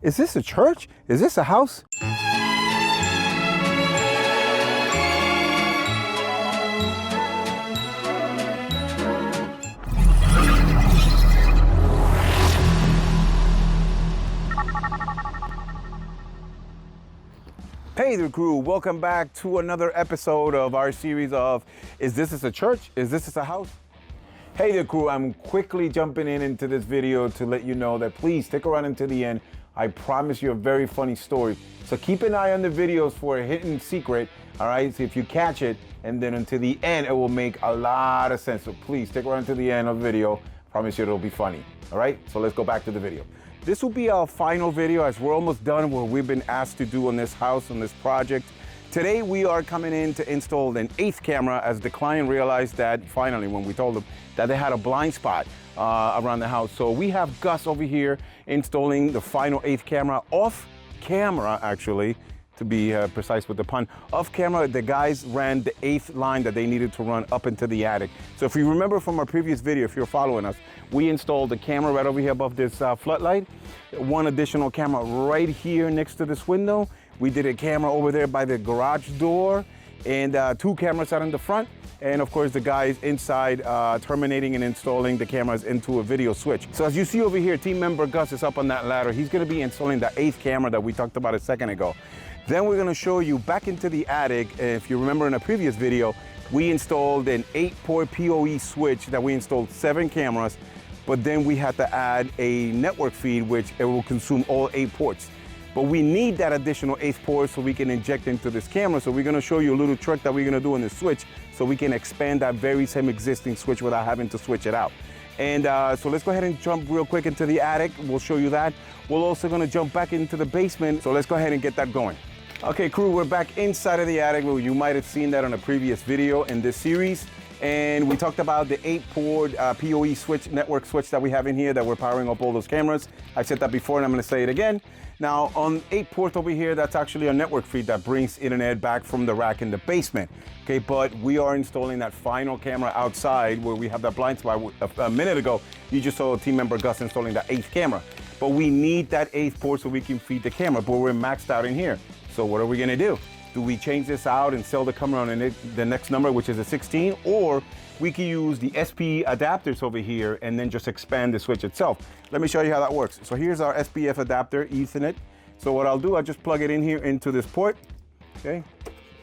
Is this a church? Is this a house? Hey there, crew. Welcome back to another episode of our series of Is This a Church? Is This a House? Hey there, crew. I'm quickly jumping into this video to let you know that please stick around until the end. I promise you a very funny story. So keep an eye on the videos for a hidden secret, all right? So if you catch it, and then until the end, it will make a lot of sense. So please stick around to the end of the video. Promise you it'll be funny, all right? So let's go back to the video. This will be our final video as we're almost done what we've been asked to do on this house, on this project. Today we are coming in to install an 8th camera as the client realized that finally when we told them that they had a blind spot around the house. So we have Gus over here installing the final 8th camera off camera, actually, to be precise with the pun. Off camera, the guys ran the 8th line that they needed to run up into the attic. So if you remember from our previous video, if you're following us, we installed the camera right over here above this floodlight, one additional camera right here next to this window. We did a camera over there by the garage door, and 2 cameras out in the front. And of course the guys inside terminating and installing the cameras into a video switch. So as you see over here, team member Gus is up on that ladder. He's gonna be installing the 8th camera that we talked about a second ago. Then we're gonna show you back into the attic. If you remember in a previous video, we installed an 8-port PoE switch that we installed 7 cameras, but then we had to add a network feed, which it will consume all 8 ports. But we need that additional 8th port so we can inject into this camera. So we're gonna show you a little trick that we're gonna do in the switch so we can expand that very same existing switch without having to switch it out. And so let's go ahead and jump real quick into the attic. We'll show you that. We're also gonna jump back into the basement. So let's go ahead and get that going. Okay, crew, we're back inside of the attic. Well, you might have seen that on a previous video in this series. And we talked about the 8-port PoE switch, network switch that we have in here that we're powering up all those cameras. I've said that before and I'm gonna say it again. Now on 8 port over here, that's actually a network feed that brings internet back from the rack in the basement. Okay, but we are installing that final camera outside where we have that blind spot. A minute ago, you just saw team member Gus installing that 8th camera. But we need that 8th port so we can feed the camera, but we're maxed out in here. So what are we gonna do? Do we change this out and sell the camera on the next number, which is a 16, or we can use the SP adapters over here and then just expand the switch itself. Let me show you how that works. So here's our SPF adapter, Ethernet. So what I'll do, I just plug it in here into this port, okay?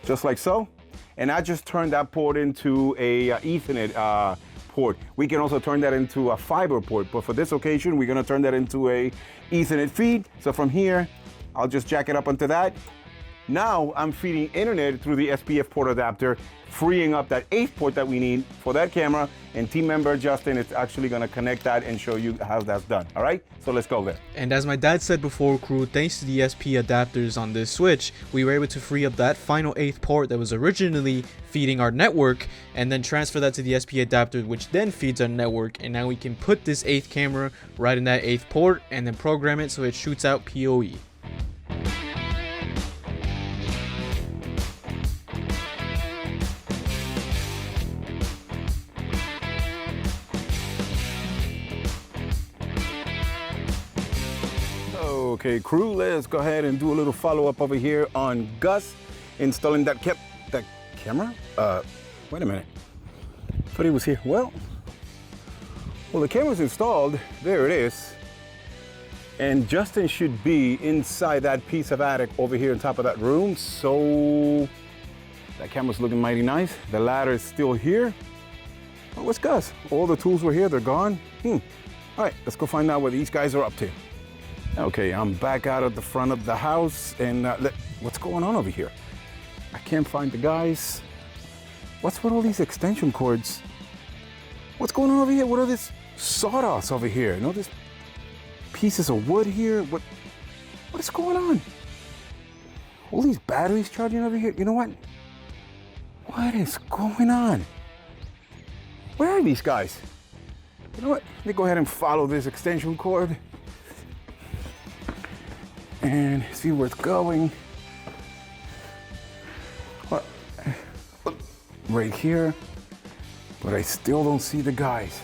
Just like so. And I just turn that port into a Ethernet port. We can also turn that into a fiber port, but for this occasion, we're gonna turn that into a Ethernet feed. So from here, I'll just jack it up onto that. Now I'm feeding internet through the SPF port adapter, freeing up that 8th port that we need for that camera, and team member Justin is actually gonna connect that and show you how that's done, all right? So let's go there. And as my dad said before, crew, thanks to the SP adapters on this switch, we were able to free up that final 8th port that was originally feeding our network, and then transfer that to the SP adapter, which then feeds our network, and now we can put this 8th camera right in that 8th port, and then program it so it shoots out PoE. Okay, crew, let's go ahead and do a little follow-up over here on Gus installing that camera? Wait a minute. Thought he was here. Well, the camera's installed. There it is. And Justin should be inside that piece of attic over here on top of that room. So that camera's looking mighty nice. The ladder is still here. Oh, what's Gus? All the tools were here, they're gone. All right, let's go find out what these guys are up to. Okay, I'm back out at the front of the house, and what's going on over here? I can't find the guys. What's with all these extension cords? What's going on over here? What are these sawdust over here? You know, these pieces of wood here? What is going on? All these batteries charging over here? You know what? What is going on? Where are these guys? You know what? Let me go ahead and follow this extension cord and see where it's going. Right here, but I still don't see the guys.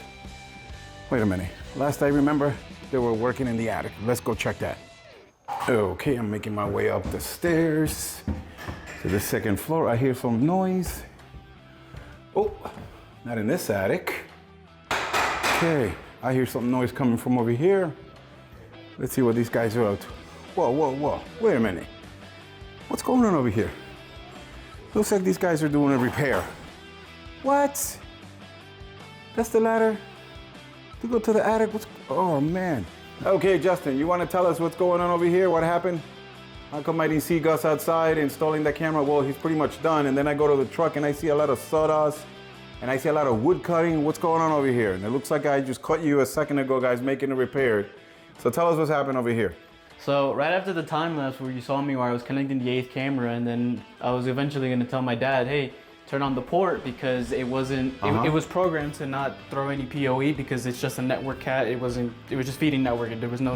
Wait a minute. Last I remember, they were working in the attic. Let's go check that. Okay, I'm making my way up the stairs to the second floor. I hear some noise. Oh, not in this attic. Okay, I hear some noise coming from over here. Let's see what these guys are up to. Whoa, whoa, whoa, wait a minute. What's going on over here? Looks like these guys are doing a repair. What? That's the ladder to go to the attic? Oh man. Okay, Justin, you want to tell us what's going on over here? What happened? How come I didn't see Gus outside installing the camera? Well, he's pretty much done. And then I go to the truck and I see a lot of sawdust and I see a lot of wood cutting. What's going on over here? And it looks like I just cut you a second ago, guys, making a repair. So tell us what's happened over here. So right after the time lapse where you saw me where I was connecting the 8th camera, and then I was eventually going to tell my dad, hey, turn on the port, because it wasn't, it was programmed to not throw any PoE because it's just a network cat. It was just feeding network, and there was no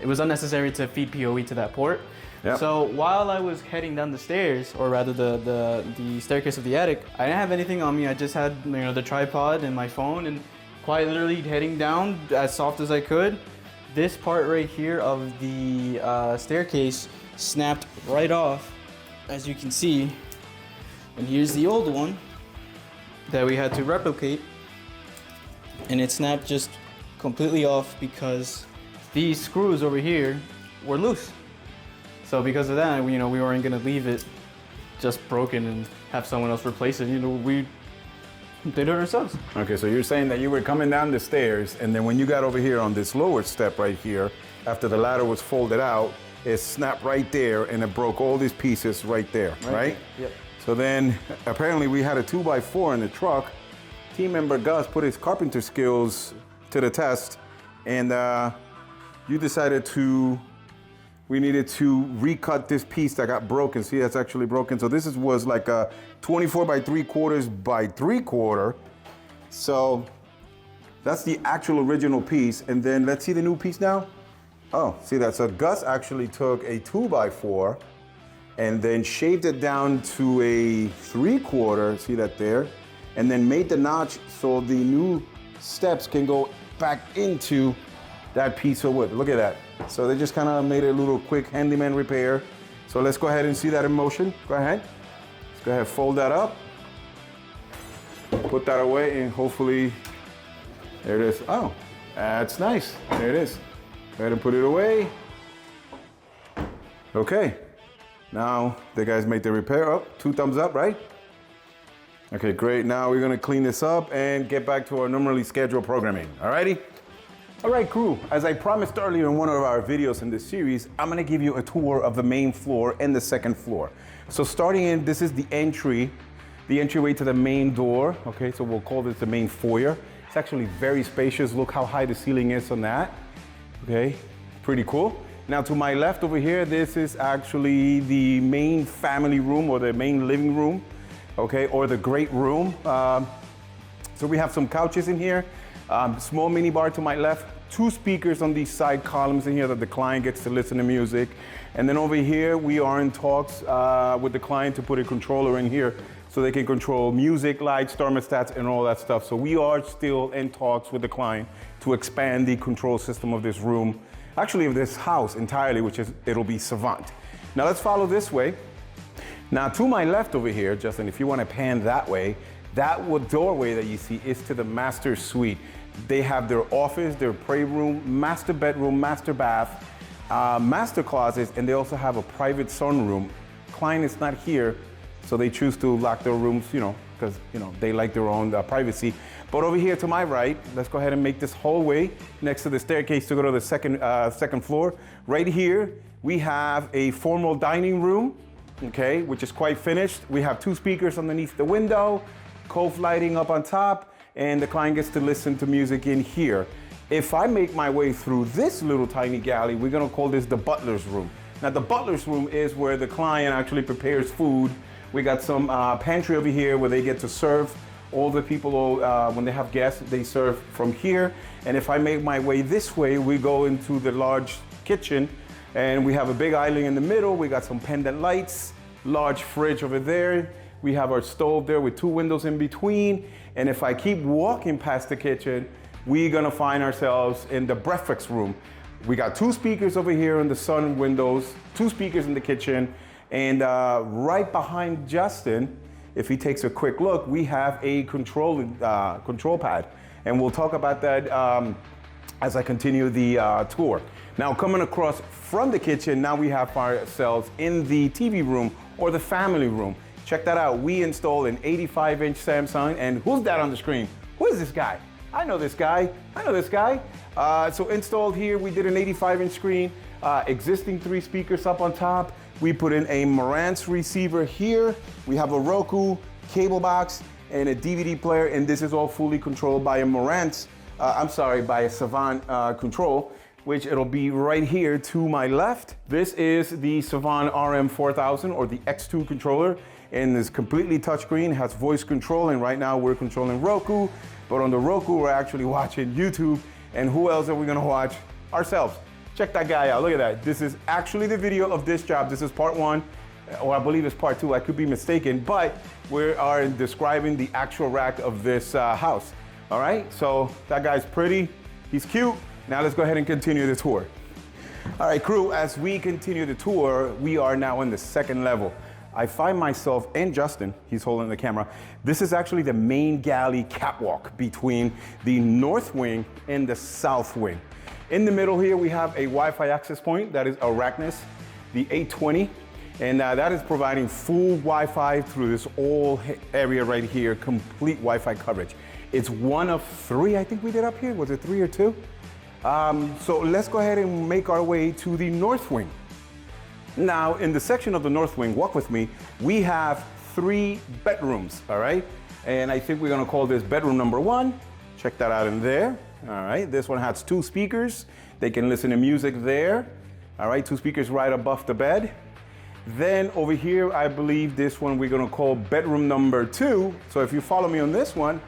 it was unnecessary to feed PoE to that port. Yep. So while I was heading down the stairs, or rather the staircase of the attic, I didn't have anything on me. I just had, you know, the tripod and my phone, and quite literally heading down as soft as I could. This part right here of the staircase snapped right off, as you can see. And here's the old one that we had to replicate. And it snapped just completely off because these screws over here were loose. So because of that, you know, we weren't gonna leave it just broken and have someone else replace it. You know, we did it ourselves. Okay, so you're saying that you were coming down the stairs, and then when you got over here on this lower step right here, after the ladder was folded out, it snapped right there and it broke all these pieces right there, right? Yep. So then apparently we had a 2x4 in the truck. Team member Gus put his carpenter skills to the test, and you decided we needed to recut this piece that got broken. See, that's actually broken. So this was like a 24 by 3/4 by 3/4. So that's the actual original piece. And then let's see the new piece now. Oh, see that? So Gus actually took a 2x4 and then shaved it down to a 3/4, see that there? And then made the notch so the new steps can go back into that piece of wood. Look at that. So they just kind of made a little quick handyman repair. So let's go ahead and see that in motion. Go ahead. Let's go ahead, fold that up. Put that away, and hopefully, there it is. Oh, that's nice. There it is. Go ahead and put it away. Okay. Now the guys made the repair. Up, 2 thumbs up, right? Okay, great. Now we're gonna clean this up and get back to our normally scheduled programming. Alrighty? All right, crew, as I promised earlier in one of our videos in this series, I'm gonna give you a tour of the main floor and the second floor. So starting in, this is the entryway to the main door. Okay, so we'll call this the main foyer. It's actually very spacious. Look how high the ceiling is on that. Okay, pretty cool. Now to my left over here, this is actually the main family room, or the main living room, okay, or the great room. So we have some couches in here. Small mini bar to my left, 2 speakers on these side columns in here that the client gets to listen to music. And then over here, we are in talks with the client to put a controller in here so they can control music, lights, thermostats, and all that stuff. So we are still in talks with the client to expand the control system of this room, actually of this house entirely, which is, it'll be Savant. Now let's follow this way. Now to my left over here, Justin, if you want to pan that way, that doorway that you see is to the master suite. They have their office, their pray room, master bedroom, master bath, master closets, and they also have a private sunroom. Client is not here, so they choose to lock their rooms, you know, because, you know, they like their own privacy. But over here to my right, let's go ahead and make this hallway next to the staircase to go to the second floor. Right here, we have a formal dining room, okay, which is quite finished. We have 2 speakers underneath the window, cove lighting up on top, and the client gets to listen to music in here. If I make my way through this little tiny galley, we're gonna call this the butler's room. Now the butler's room is where the client actually prepares food. We got some pantry over here where they get to serve. All the people, when they have guests, they serve from here. And if I make my way this way, we go into the large kitchen, and we have a big island in the middle. We got some pendant lights, large fridge over there. We have our stove there with 2 windows in between. And if I keep walking past the kitchen, we're gonna find ourselves in the breakfast room. We got 2 speakers over here in the sun windows, 2 speakers in the kitchen, and right behind Justin, if he takes a quick look, we have a control pad. And we'll talk about that as I continue the tour. Now, coming across from the kitchen, now we have ourselves in the TV room or the family room. Check that out. We installed an 85-inch Samsung, and who's that on the screen? Who is this guy? I know this guy. I know this guy. So installed here, we did an 85-inch screen, existing 3 speakers up on top. We put in a Marantz receiver here. We have a Roku cable box and a DVD player, and this is all fully controlled by a Marantz, by a Savant control, which it'll be right here to my left. This is the Savant RM4000 or the X2 controller, and it's completely touchscreen, has voice control, and right now we're controlling Roku, but on the Roku we're actually watching YouTube, and who else are we gonna watch? Ourselves. Check that guy out, look at that. This is actually the video of this job. This is part 1, or I believe it's part 2, I could be mistaken, but we are describing the actual rack of this house. All right, so that guy's pretty, he's cute. Now let's go ahead and continue the tour. All right, crew, as we continue the tour, we are now in the 2nd level. I find myself, and Justin, he's holding the camera, this is actually the main galley catwalk between the north wing and the south wing. In the middle here, we have a Wi-Fi access point, that is Arachnus, the 820, and that is providing full Wi-Fi through this whole area right here, complete Wi-Fi coverage. It's one of 3, I think we did up here. Was it 3 or 2? So let's go ahead and make our way to the north wing. Now, in the section of the north wing, walk with me, we have 3 bedrooms, all right? And I think we're gonna call this bedroom number 1. Check that out in there. All right, this one has 2 speakers. They can listen to music there. All right, 2 speakers right above the bed. Then over here, I believe this one we're gonna call bedroom number 2. So if you follow me on this one,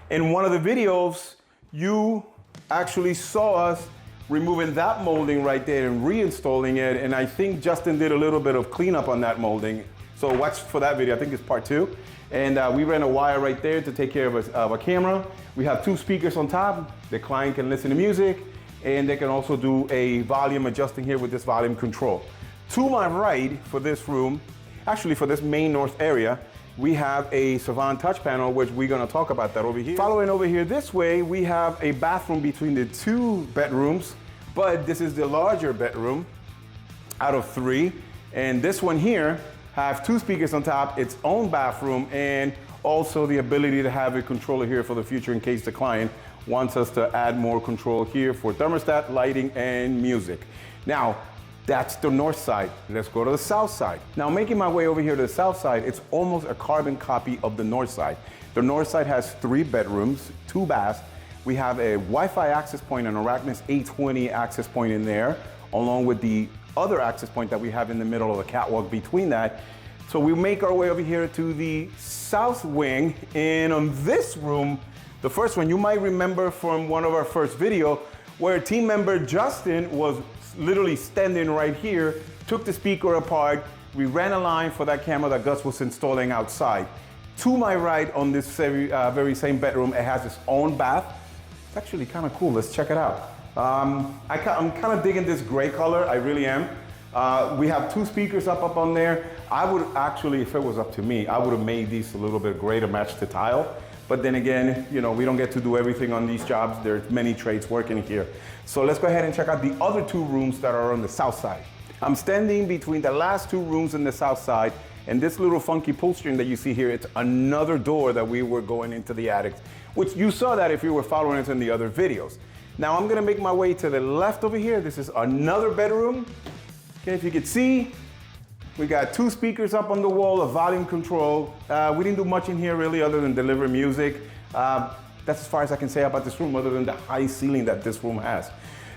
in one of the videos, you actually saw us removing that molding right there and reinstalling it. And I think Justin did a little bit of cleanup on that molding. So watch for that video, I think it's part 2. And we ran a wire right there to take care of a camera. We have 2 speakers on top. The client can listen to music, and they can also do a volume adjusting here with this volume control. To my right for this room, actually for this main north area, we have a Savant touch panel, which we're gonna talk about that over here. Following over here this way, we have a bathroom between the 2 bedrooms, but this is the larger bedroom out of 3. And this one here have 2 speakers on top, its own bathroom, and also the ability to have a controller here for the future in case the client wants us to add more control here for thermostat, lighting, and music. Now, that's the north side. Let's go to the south side. Now, making my way over here to the south side, it's almost a carbon copy of the north side. The north side has 3 bedrooms, 2 baths. We have a Wi-Fi access point, an Arachnus 820 access point in there, along with the other access point that we have in the middle of the catwalk between that. So we make our way over here to the south wing, and on this room, the first one, you might remember from one of our first video, where team member Justin was literally standing right here, took the speaker apart, we ran a line for that camera that Gus was installing outside. To my right on this very same bedroom, it has its own bath. It's actually kind of cool, let's check it out. I'm kind of digging this gray color, I really am. We have 2 speakers up on there. I would actually, if it was up to me, I would have made these a little bit gray to match the tile. But then again, you know, we don't get to do everything on these jobs. There's many trades working here. So let's go ahead and check out the other 2 rooms that are on the south side. I'm standing between the last 2 rooms on the south side, and this little funky pull string that you see here, it's another door that we were going into the attic, which you saw that if you were following us in the other videos. Now I'm gonna make my way to the left over here. This is another bedroom. Okay, if you can see, we got 2 speakers up on the wall, a volume control. We didn't do much in here really other than deliver music. That's as far as I can say about this room other than the high ceiling that this room has.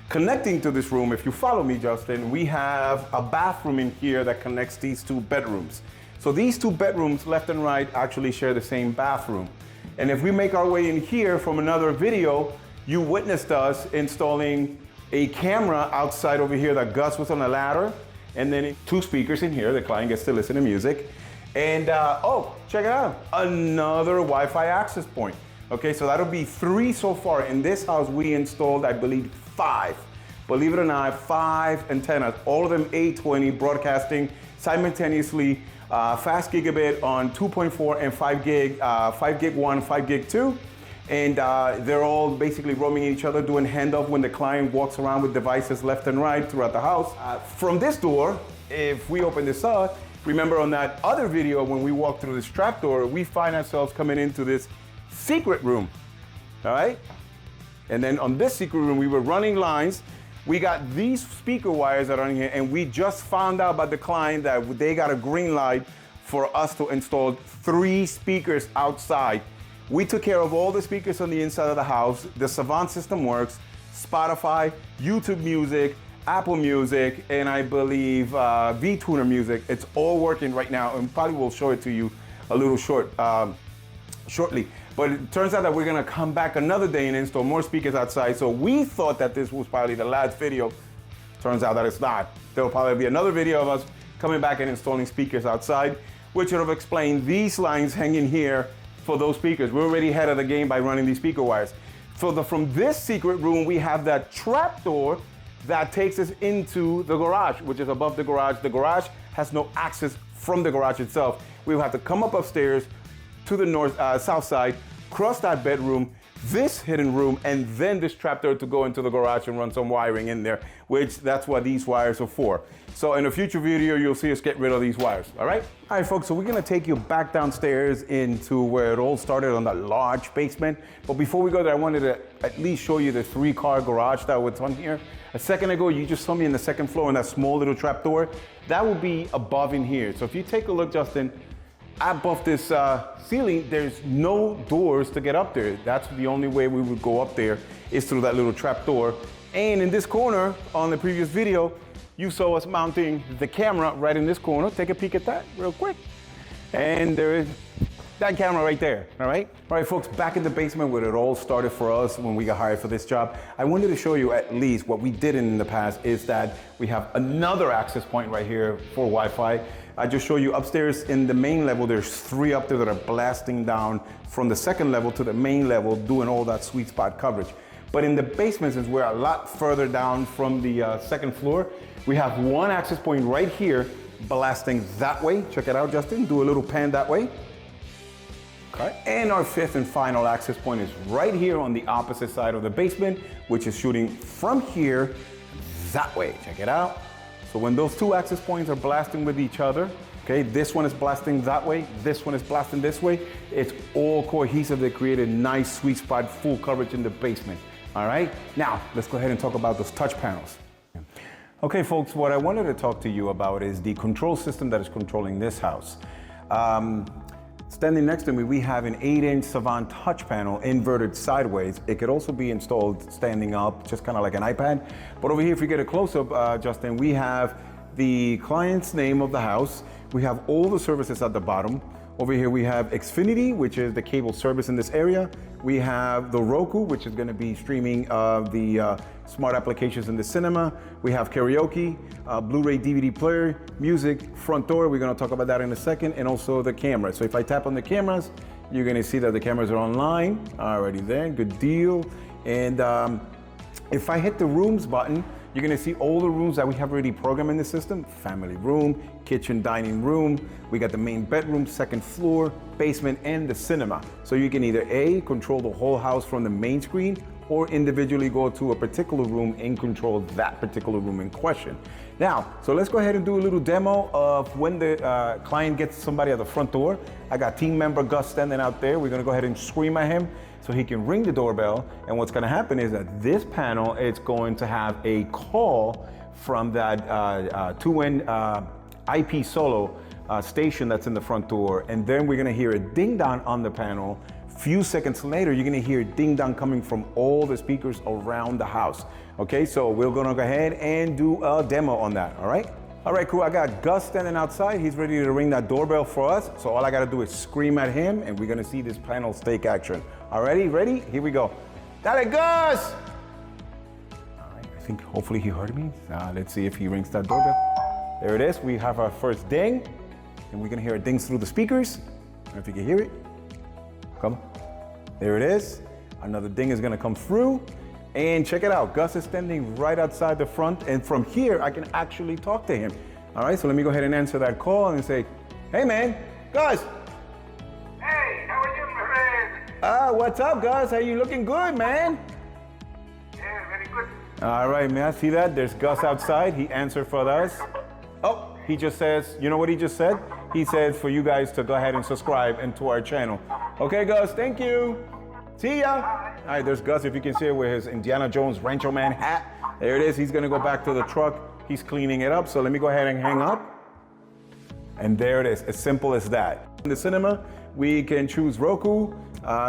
Connecting to this room, if you follow me, Justin, we have a bathroom in here that connects these 2 bedrooms. So these 2 bedrooms, left and right, actually share the same bathroom. And if we make our way in here from another video, you witnessed us installing a camera outside over here that Gus was on a ladder, and then 2 speakers in here, the client gets to listen to music. And oh, check it out, another Wi-Fi access point. Okay, so that'll be 3 so far. In this house, we installed, I believe, 5 believe it or not, 5 antennas, all of them 820 broadcasting simultaneously, fast gigabit on 2.4 and 5 gig, 5 gig 1, 5 gig 2. And they're all basically roaming each other, doing handoff when the client walks around with devices left and right throughout the house. From this door, if we open this up, remember on that other video when we walked through this trapdoor, we find ourselves coming into this secret room, all right? And then on this secret room, we were running lines. We got these speaker wires that are in here, and we just found out by the client that they got a green light for us to install 3 speakers outside. We took care of all the speakers on the inside of the house. The Savant system works, Spotify, YouTube Music, Apple Music, and I believe VTuner Music. It's all working right now, and probably we'll show it to you a little shortly. But it turns out that we're gonna come back another day and install more speakers outside. So we thought that this was probably the last video. Turns out that it's not. There'll probably be another video of us coming back and installing speakers outside, which would have explained these lines hanging here for those speakers. We're already ahead of the game by running these speaker wires. From this secret room, we have that trap door that takes us into the garage, which is above the garage. The garage has no access from the garage itself. We will have to come up upstairs to the south side, cross that bedroom, this hidden room, and then this trapdoor to go into the garage and run some wiring in there, which that's what these wires are for. So in a future video, you'll see us get rid of these wires, all right? All right, folks, so we're gonna take you back downstairs into where it all started on the large basement. But before we go there, I wanted to at least show you the 3-car garage that was on here. A second ago, you just saw me in the second floor in that small little trapdoor. That will be above in here. So if you take a look, Justin, above this ceiling, there's no doors to get up there. That's the only way we would go up there is through that little trap door. And in this corner, on the previous video, you saw us mounting the camera right in this corner. Take a peek at that real quick. And there is that camera right there, all right? All right, folks, back in the basement where it all started for us when we got hired for this job, I wanted to show you at least what we did in the past is that we have another access point right here for Wi-Fi. I just show you upstairs in the main level, there's 3 up there that are blasting down from the second level to the main level, doing all that sweet spot coverage. But in the basement, since we're a lot further down from the second floor, we have 1 access point right here blasting that way. Check it out, Justin, do a little pan that way. Okay. And our 5th and final access point is right here on the opposite side of the basement, which is shooting from here that way. Check it out. So when those 2 access points are blasting with each other, okay, this one is blasting that way, this one is blasting this way, it's all cohesive. They create a nice sweet spot, full coverage in the basement. All right, now let's go ahead and talk about those touch panels. Okay, folks, what I wanted to talk to you about is the control system that is controlling this house. Standing next to me, we have an 8-inch Savant touch panel inverted sideways. It could also be installed standing up, just kind of like an iPad. But over here, if you get a close-up, Justin, we have the client's name of the house. We have all the services at the bottom. Over here, we have Xfinity, which is the cable service in this area. We have the Roku, which is going to be streaming the smart applications in the cinema. We have karaoke, Blu-ray DVD player, music, front door. We're going to talk about that in a second, and also the camera. So if I tap on the cameras, you're going to see that the cameras are online. Already there, good deal. And if I hit the rooms button, you're gonna see all the rooms that we have already programmed in the system. Family room, kitchen, dining room. We got the main bedroom, second floor, basement, and the cinema. So you can either A, control the whole house from the main screen, or individually go to a particular room and control that particular room in question. Now, so let's go ahead and do a little demo of when the client gets somebody at the front door. I got team member Gus standing out there. We're gonna go ahead and scream at him so he can ring the doorbell. And what's gonna happen is that this panel is going to have a call from that 2N IP solo station that's in the front door. And then we're gonna hear a ding dong on the panel. Few seconds later, you're gonna hear ding dong coming from all the speakers around the house. Okay, so we're gonna go ahead and do a demo on that, all right? All right, crew, I got Gus standing outside. He's ready to ring that doorbell for us. So all I gotta do is scream at him, and we're gonna see this panel take action. Alrighty, ready? Here we go. Dale, Gus! All right, I think hopefully he heard me. Let's see if he rings that doorbell. There it is, we have our first ding, and we're gonna hear it dings through the speakers. I don't know if you can hear it. Come on. There it is. Another ding is gonna come through. And check it out, Gus is standing right outside the front, and from here, I can actually talk to him. All right, so let me go ahead and answer that call and say, hey man, Gus. Hey, how are you, my friend? What's up, Gus? How you looking good, man? Yeah, very good. All right, man, see that? There's Gus outside, he answered for us. Oh, he just says, you know what he just said? He said for you guys to go ahead and subscribe into our channel. Okay, Gus, thank you. See ya. All right, there's Gus, if you can see it, with his Indiana Jones Rancho Man hat. There it is, he's gonna go back to the truck. He's cleaning it up, so let me go ahead and hang up. And there it is, as simple as that. In the cinema, we can choose Roku.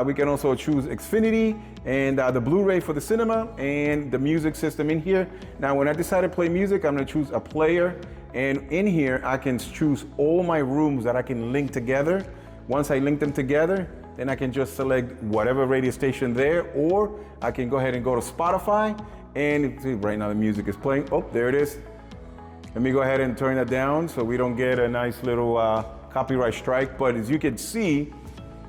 We can also choose Xfinity and the Blu-ray for the cinema and the music system in here. Now, when I decide to play music, I'm gonna choose a player. And in here, I can choose all my rooms that I can link together. Once I link them together, then I can just select whatever radio station there, or I can go ahead and go to Spotify. And see, right now the music is playing. Oh, there it is. Let me go ahead and turn that down so we don't get a nice little copyright strike. But as you can see,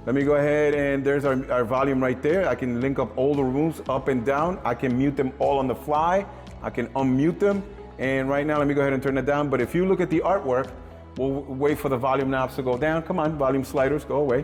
let me go ahead and there's our volume right there. I can link up all the rooms up and down. I can mute them all on the fly. I can unmute them. And right now, let me go ahead and turn it down. But if you look at the artwork, we'll wait for the volume knobs to go down. Come on, volume sliders, go away.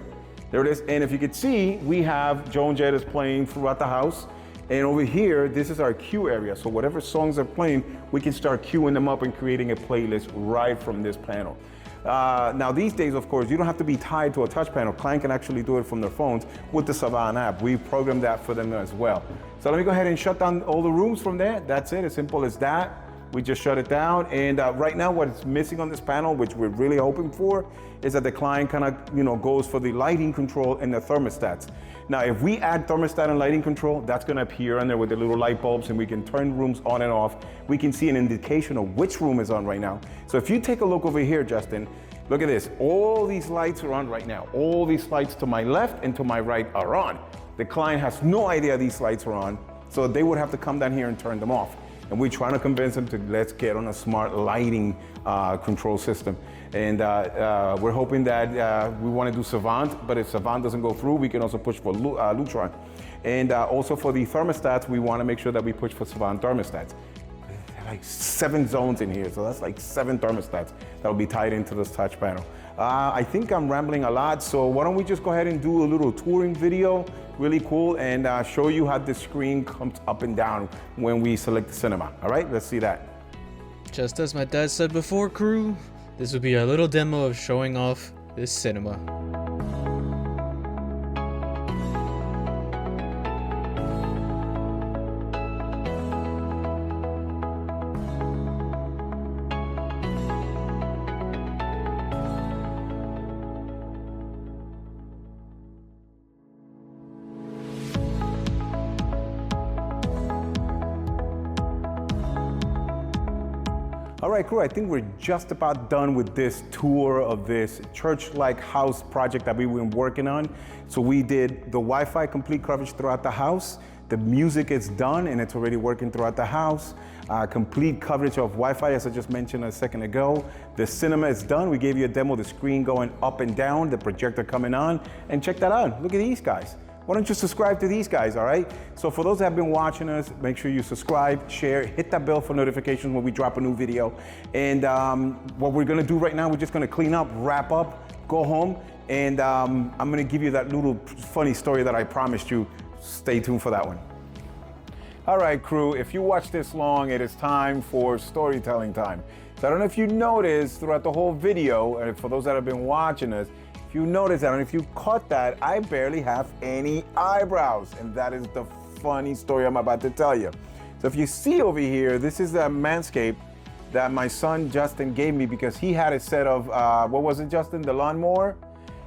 There it is. And if you can see, we have Joan Jett is playing throughout the house. And over here, this is our queue area. So whatever songs are playing, we can start queuing them up and creating a playlist right from this panel. Now these days, of course, you don't have to be tied to a touch panel. Client can actually do it from their phones with the Savant app. We've programmed that for them as well. So let me go ahead and shut down all the rooms from there. That's it, as simple as that. We just shut it down. And right now what's missing on this panel, which we're really hoping for, is that the client kind of goes for the lighting control and the thermostats. Now, if we add thermostat and lighting control, that's gonna appear on there with the little light bulbs, and we can turn rooms on and off. We can see an indication of which room is on right now. So if you take a look over here, Justin, look at this. All these lights are on right now. All these lights to my left and to my right are on. The client has no idea these lights are on, so they would have to come down here and turn them off. And we're trying to convince them to let's get on a smart lighting control system. And we're hoping that we want to do Savant, but if Savant doesn't go through, we can also push for Lutron. And also for the thermostats, we want to make sure that we push for Savant thermostats. There are like 7 zones in here, so that's like 7 thermostats that will be tied into this touch panel. I think I'm rambling a lot, so why don't we just go ahead and do a little touring video, really cool, and show you how the screen comes up and down when we select the cinema. All right, let's see that. Just as my dad said before, crew, this would be a little demo of showing off this cinema. All right, crew, I think we're just about done with this tour of this church-like house project that we've been working on. So we did the Wi-Fi complete coverage throughout the house. The music is done and it's already working throughout the house. Complete coverage of Wi-Fi, as I just mentioned a second ago. The cinema is done. We gave you a demo, the screen going up and down, the projector coming on, and check that out. Look at these guys. Why don't you subscribe to these guys, all right? So for those that have been watching us, make sure you subscribe, share, hit that bell for notifications when we drop a new video. And what we're gonna do right now, we're just gonna clean up, wrap up, go home, and I'm gonna give you that little funny story that I promised you. Stay tuned for that one. All right, crew, if you watch this long, it is time for storytelling time. So I don't know if you noticed throughout the whole video, and for those that have been watching us, if you noticed that, and if you caught that, I barely have any eyebrows, and that is the funny story I'm about to tell you. So if you see over here, this is a Manscaped that my son Justin gave me because he had a set of, what was it, Justin, the lawnmower?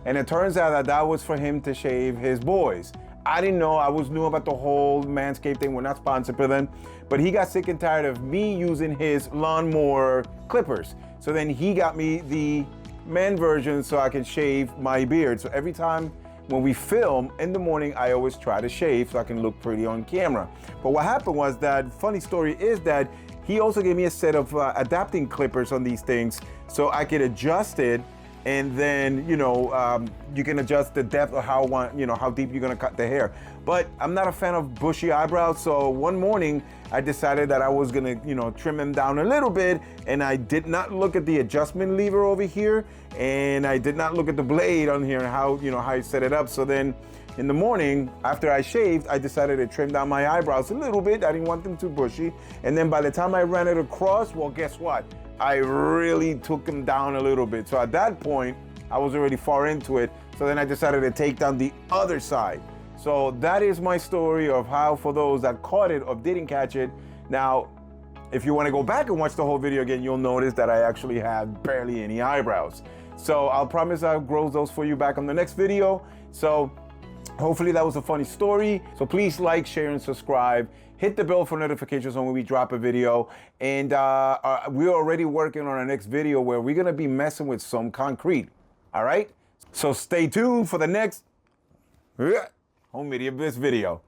And it turns out that that was for him to shave his boys. I didn't know, I was new about the whole Manscaped thing. We're not sponsored for them, but he got sick and tired of me using his lawnmower clippers. So then he got me the men version so I can shave my beard. So every time when we film in the morning, I always try to shave so I can look pretty on camera. But what happened was that, funny story is that he also gave me a set of adapting clippers on these things so I could adjust it and then you can adjust the depth of how deep you're gonna cut the hair. But I'm not a fan of bushy eyebrows, so one morning I decided that I was gonna trim them down a little bit, and I did not look at the adjustment lever over here, and I did not look at the blade on here and how I set it up. So then in the morning, after I shaved, I decided to trim down my eyebrows a little bit. I didn't want them too bushy. And then by the time I ran it across, well, guess what? I really took them down a little bit. So at that point, I was already far into it. So then I decided to take down the other side. So that is my story of how, for those that caught it or didn't catch it. Now, if you want to go back and watch the whole video again, you'll notice that I actually have barely any eyebrows. So I'll promise I'll grow those for you back on the next video. So hopefully that was a funny story. So please like, share, and subscribe. Hit the bell for notifications on when we drop a video. And we're already working on our next video where we're gonna be messing with some concrete. All right? So stay tuned for the next home media bliss video.